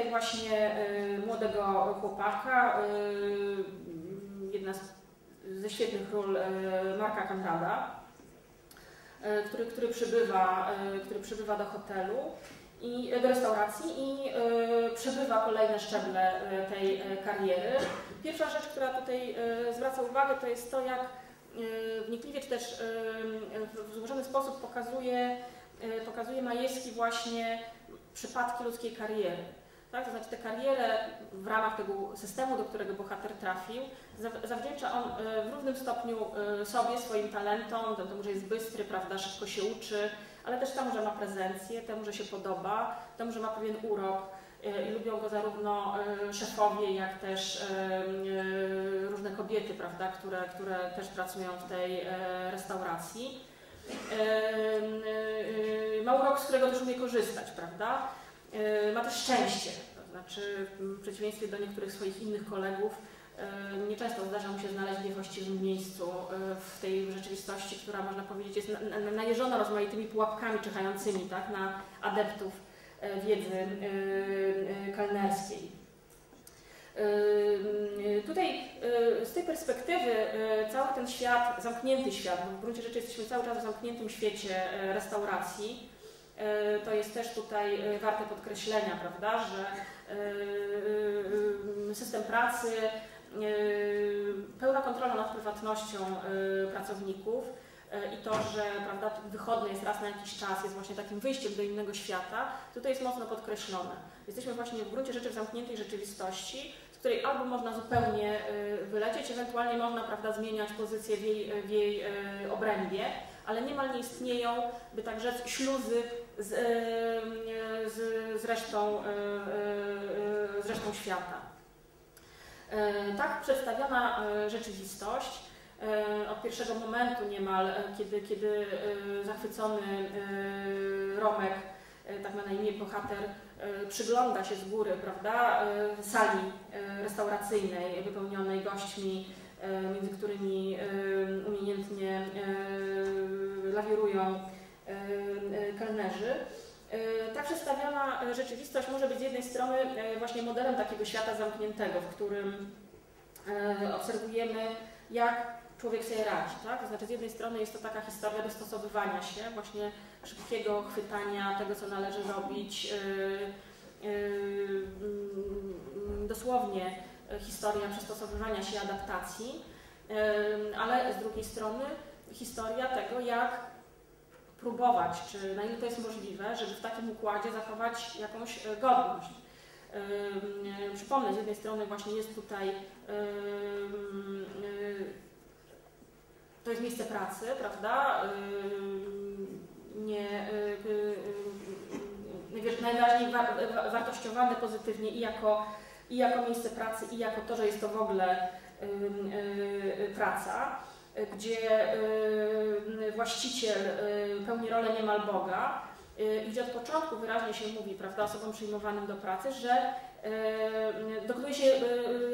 właśnie młodego chłopaka, jedna ze świetnych ról Marka Conrada, który przybywa do hotelu i do restauracji i przebywa kolejne szczeble tej kariery. Pierwsza rzecz, która tutaj zwraca uwagę, to jest to, jak wnikliwie, czy też w złożony sposób pokazuje Majewski właśnie przypadki ludzkiej kariery. Tak? To znaczy tę karierę w ramach tego systemu, do którego bohater trafił, zawdzięcza on w równym stopniu sobie, swoim talentom, temu, że jest bystry, prawda, szybko się uczy, ale też temu, że ma prezencję, temu, że się podoba, temu, że ma pewien urok i lubią go zarówno szefowie, jak też różne kobiety, prawda, które też pracują w tej restauracji. Ma urok, z którego też umie korzystać, prawda? Ma też szczęście, to znaczy w przeciwieństwie do niektórych swoich innych kolegów nieczęsto zdarza mu się znaleźć w niewłaściwym miejscu w tej rzeczywistości, która, można powiedzieć, jest najeżona rozmaitymi pułapkami czyhającymi, tak, na adeptów wiedzy kelnerskiej. Tutaj z tej perspektywy cały ten świat, zamknięty świat, bo w gruncie rzeczy jesteśmy cały czas w zamkniętym świecie restauracji, to jest też tutaj warte podkreślenia, prawda, że system pracy, pełna kontrola nad prywatnością pracowników i to, że, prawda, wychodne jest raz na jakiś czas, jest właśnie takim wyjściem do innego świata, tutaj jest mocno podkreślone. Jesteśmy właśnie w gruncie rzeczy w zamkniętej rzeczywistości, z której albo można zupełnie wylecieć, ewentualnie można, prawda, zmieniać pozycję w jej obrębie, ale niemal nie istnieją, by tak rzec, śluzy z resztą świata. Tak przedstawiona rzeczywistość od pierwszego momentu niemal, kiedy zachwycony Romek, tak ma na imię bohater, przygląda się z góry, prawda, sali restauracyjnej wypełnionej gośćmi, między którymi umiejętnie lawirują kelnerzy. Ta przedstawiona rzeczywistość może być z jednej strony właśnie modelem takiego świata zamkniętego, w którym obserwujemy, jak człowiek sobie radzi. Tak? To znaczy z jednej strony jest to taka historia dostosowywania się, właśnie szybkiego chwytania tego, co należy robić, dosłownie historia przystosowywania się, adaptacji, ale z drugiej strony historia tego, jak próbować, czy na ile to jest możliwe, żeby w takim układzie zachować jakąś godność. Przypomnę, z jednej strony właśnie jest tutaj, to jest miejsce pracy, prawda, najwyraźniej wartościowane pozytywnie i jako miejsce pracy, i jako to, że jest to w ogóle praca, gdzie właściciel pełni rolę niemal Boga i gdzie od początku wyraźnie się mówi, prawda, osobom przyjmowanym do pracy, że dokonuje się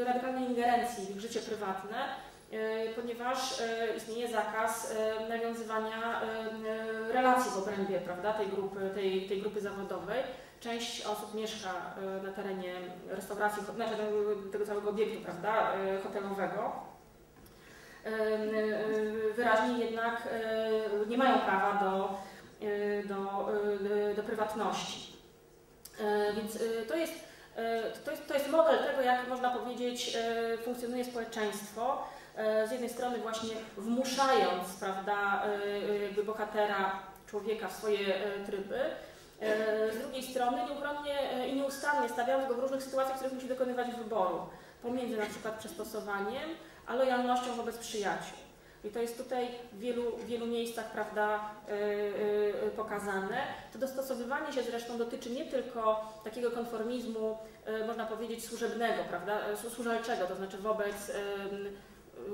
radykalnej ingerencji w ich życie prywatne, ponieważ istnieje zakaz nawiązywania relacji w obrębie, prawda, tej grupy zawodowej. Część osób mieszka na terenie restauracji, znaczy tego całego obiektu, prawda, hotelowego. Wyraźnie jednak nie mają prawa do prywatności. Więc to jest model tego, jak można powiedzieć, funkcjonuje społeczeństwo. Z jednej strony właśnie wmuszając, prawda, jakby bohatera, człowieka w swoje tryby, z drugiej strony nieuchronnie i nieustannie stawiając go w różnych sytuacjach, w których musi dokonywać wyboru pomiędzy na przykład przystosowaniem, a lojalnością wobec przyjaciół. I to jest tutaj w wielu miejscach, prawda, pokazane. To dostosowywanie się zresztą dotyczy nie tylko takiego konformizmu, można powiedzieć, służebnego, prawda, służalczego, to znaczy wobec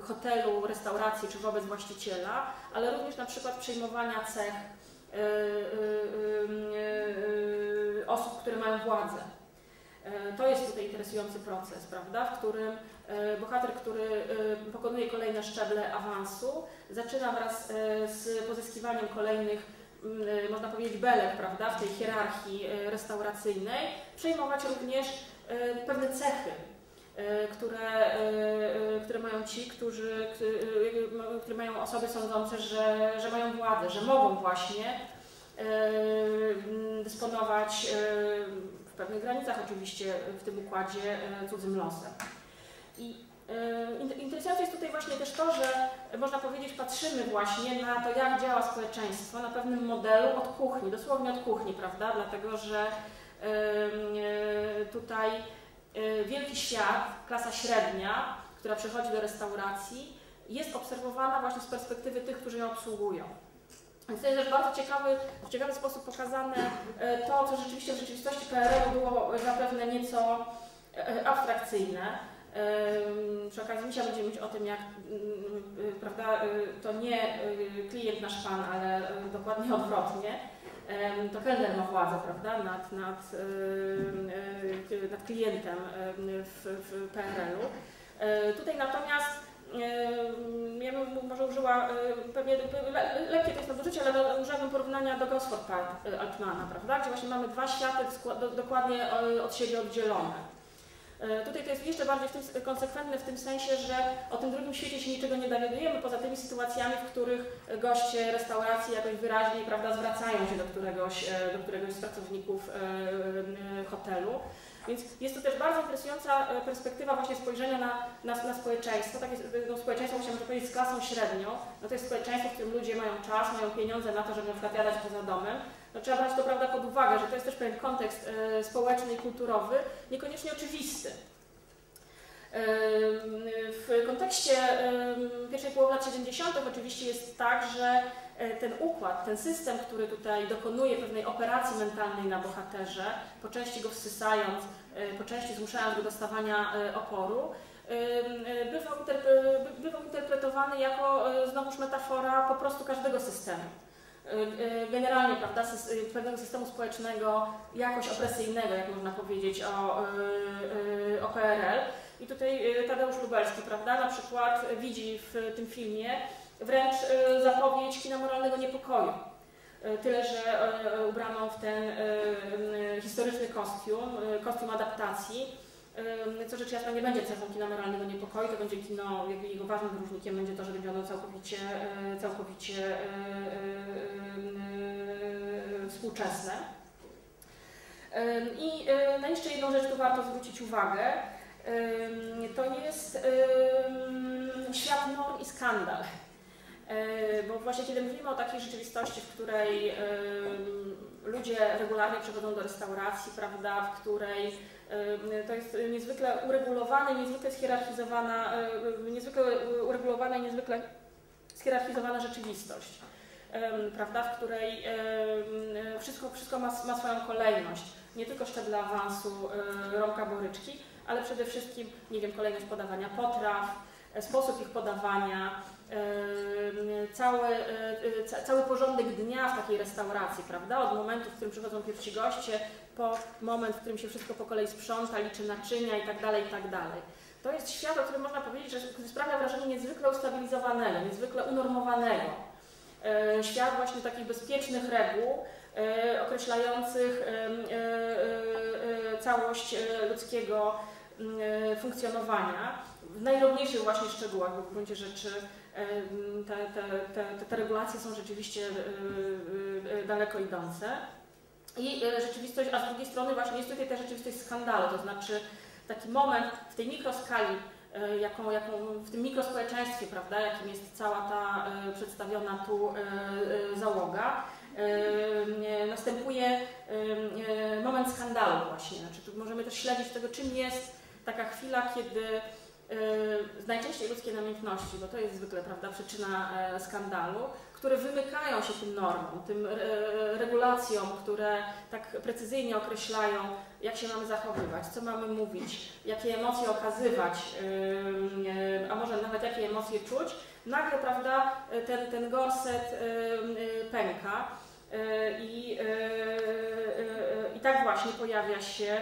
hotelu, restauracji czy wobec właściciela, ale również na przykład przejmowania cech osób, które mają władzę. To jest tutaj interesujący proces, prawda, w którym bohater, który pokonuje kolejne szczeble awansu, zaczyna wraz z pozyskiwaniem kolejnych, można powiedzieć, belek, prawda, w tej hierarchii restauracyjnej, przejmować również pewne cechy, które mają ci, które mają osoby sądzące, że mają władzę, że mogą właśnie dysponować w pewnych granicach oczywiście w tym układzie cudzym losem. I interesujące jest tutaj właśnie też to, że można powiedzieć, patrzymy właśnie na to, jak działa społeczeństwo na pewnym modelu od kuchni, dosłownie od kuchni, prawda? Dlatego, że tutaj wielki świat, klasa średnia, która przychodzi do restauracji, jest obserwowana właśnie z perspektywy tych, którzy ją obsługują. Więc to jest też bardzo w ciekawy sposób pokazane to, co rzeczywiście w rzeczywistości PRL-u było zapewne nieco abstrakcyjne. Przy okazji misia będziemy mówić o tym, jak prawda, to nie klient nasz pan, ale dokładnie odwrotnie. To kelner ma władzę, prawda, nad klientem w PRL-u. Tutaj natomiast ja bym może użyła, pewnie lekkie to jest nadużycie, ale użyłabym porównania do Gosford Altmana, prawda, gdzie właśnie mamy dwa światy dokładnie od siebie oddzielone. Tutaj to jest jeszcze bardziej konsekwentne w tym sensie, że o tym drugim świecie się niczego nie dowiadujemy, poza tymi sytuacjami, w których goście restauracji jakoś wyraźniej, prawda, zwracają się do któregoś z pracowników hotelu. Więc jest to też bardzo interesująca perspektywa właśnie spojrzenia na społeczeństwo. Takie społeczeństwo, można powiedzieć, z klasą średnią. No to jest społeczeństwo, w którym ludzie mają czas, mają pieniądze na to, żeby na przykład jadać poza domem. No trzeba brać to, prawda, pod uwagę, że to jest też pewien kontekst społeczny i kulturowy, niekoniecznie oczywisty. W kontekście pierwszej połowy lat 70. oczywiście jest tak, że ten układ, ten system, który tutaj dokonuje pewnej operacji mentalnej na bohaterze, po części go wsysając, po części zmuszając do dostawania oporu, bywał interpretowany jako znowuż metafora po prostu każdego systemu. Generalnie, prawda, pewnego systemu społecznego, jakoś opresyjnego, jak można powiedzieć o PRL. I tutaj Tadeusz Lubelski, prawda, na przykład widzi w tym filmie wręcz zapowiedź kina moralnego niepokoju. Tyle, że ubrano w ten historyczny kostium adaptacji, co rzecz jasna nie będzie cechą kina moralnego niepokoju, to będzie kino, jakby jego ważnym wyróżnikiem będzie to, że będzie ono całkowicie współczesne. I na jeszcze jedną rzecz tu warto zwrócić uwagę. To jest świat norm i skandal. Bo właśnie kiedy mówimy o takiej rzeczywistości, w której ludzie regularnie przychodzą do restauracji, prawda, w której to jest niezwykle uregulowane, niezwykle schierarchizowana rzeczywistość, prawda, w której wszystko ma swoją kolejność, nie tylko szczebla awansu rąka boryczki, ale przede wszystkim, nie wiem, kolejność podawania potraw, sposób ich podawania, cały porządek dnia w takiej restauracji, prawda? Od momentu, w którym przychodzą pierwsi goście, po moment, w którym się wszystko po kolei sprząta, liczy naczynia itd., itd. To jest świat, o którym można powiedzieć, że sprawia wrażenie niezwykle ustabilizowanego, niezwykle unormowanego. Świat właśnie takich bezpiecznych reguł, określających całość ludzkiego funkcjonowania w najrobniejszych właśnie szczegółach, bo w gruncie rzeczy te regulacje są rzeczywiście daleko idące. I rzeczywistość, a z drugiej strony właśnie jest tutaj ta rzeczywistość skandalu, to znaczy taki moment w tej mikroskali, jaką w tym mikrospołeczeństwie, prawda, jakim jest cała ta przedstawiona tu załoga, następuje moment skandalu właśnie. Znaczy, tu możemy też śledzić tego, czym jest taka chwila, kiedy najczęściej ludzkie namiętności, bo to jest zwykle, prawda, przyczyna skandalu, które wymykają się tym normom, tym regulacjom, które tak precyzyjnie określają, jak się mamy zachowywać, co mamy mówić, jakie emocje okazywać, a może nawet jakie emocje czuć. Nagle, prawda, ten gorset pęka i tak właśnie pojawia się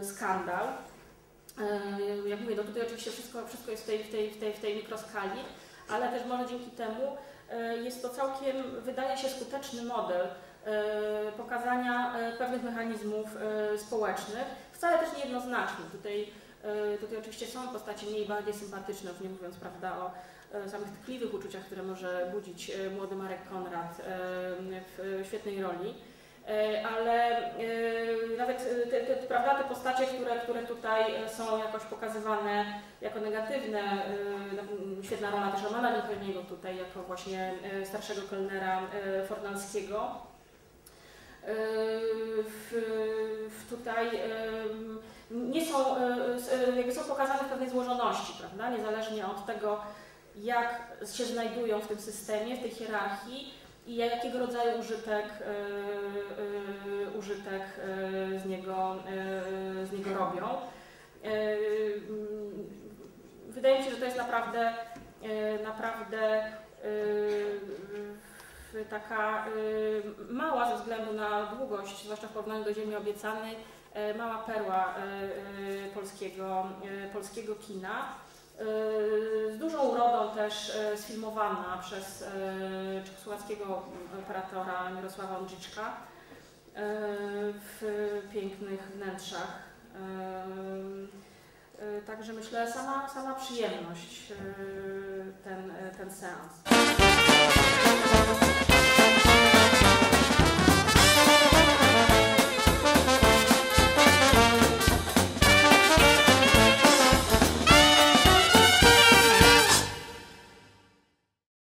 skandal. Jak mówię, no tutaj oczywiście wszystko jest w tej mikroskali, ale też może dzięki temu jest to całkiem, wydaje się, skuteczny model pokazania pewnych mechanizmów społecznych, wcale też niejednoznacznych. Tutaj oczywiście są postacie mniej bardziej sympatyczne, już nie mówiąc, prawda, o samych tkliwych uczuciach, które może budzić młody Marek Konrad w świetnej roli. Ale nawet prawda, te postacie, które tutaj są jakoś pokazywane jako negatywne, świetna rola też Romana Lincolniego tutaj jako właśnie starszego kelnera Fornalskiego. Tutaj nie są, jakby są pokazane w pewnej złożoności, prawda? Niezależnie od tego, jak się znajdują w tym systemie, w tej hierarchii i jakiego rodzaju użytek z niego robią. Wydaje mi się, że to jest naprawdę taka mała ze względu na długość, zwłaszcza w porównaniu do Ziemi Obiecanej, mała perła polskiego kina. Z dużą urodą też sfilmowana przez czechosłowackiego operatora Mirosława Ondrzyczka w pięknych wnętrzach. Także myślę, sama przyjemność ten seans.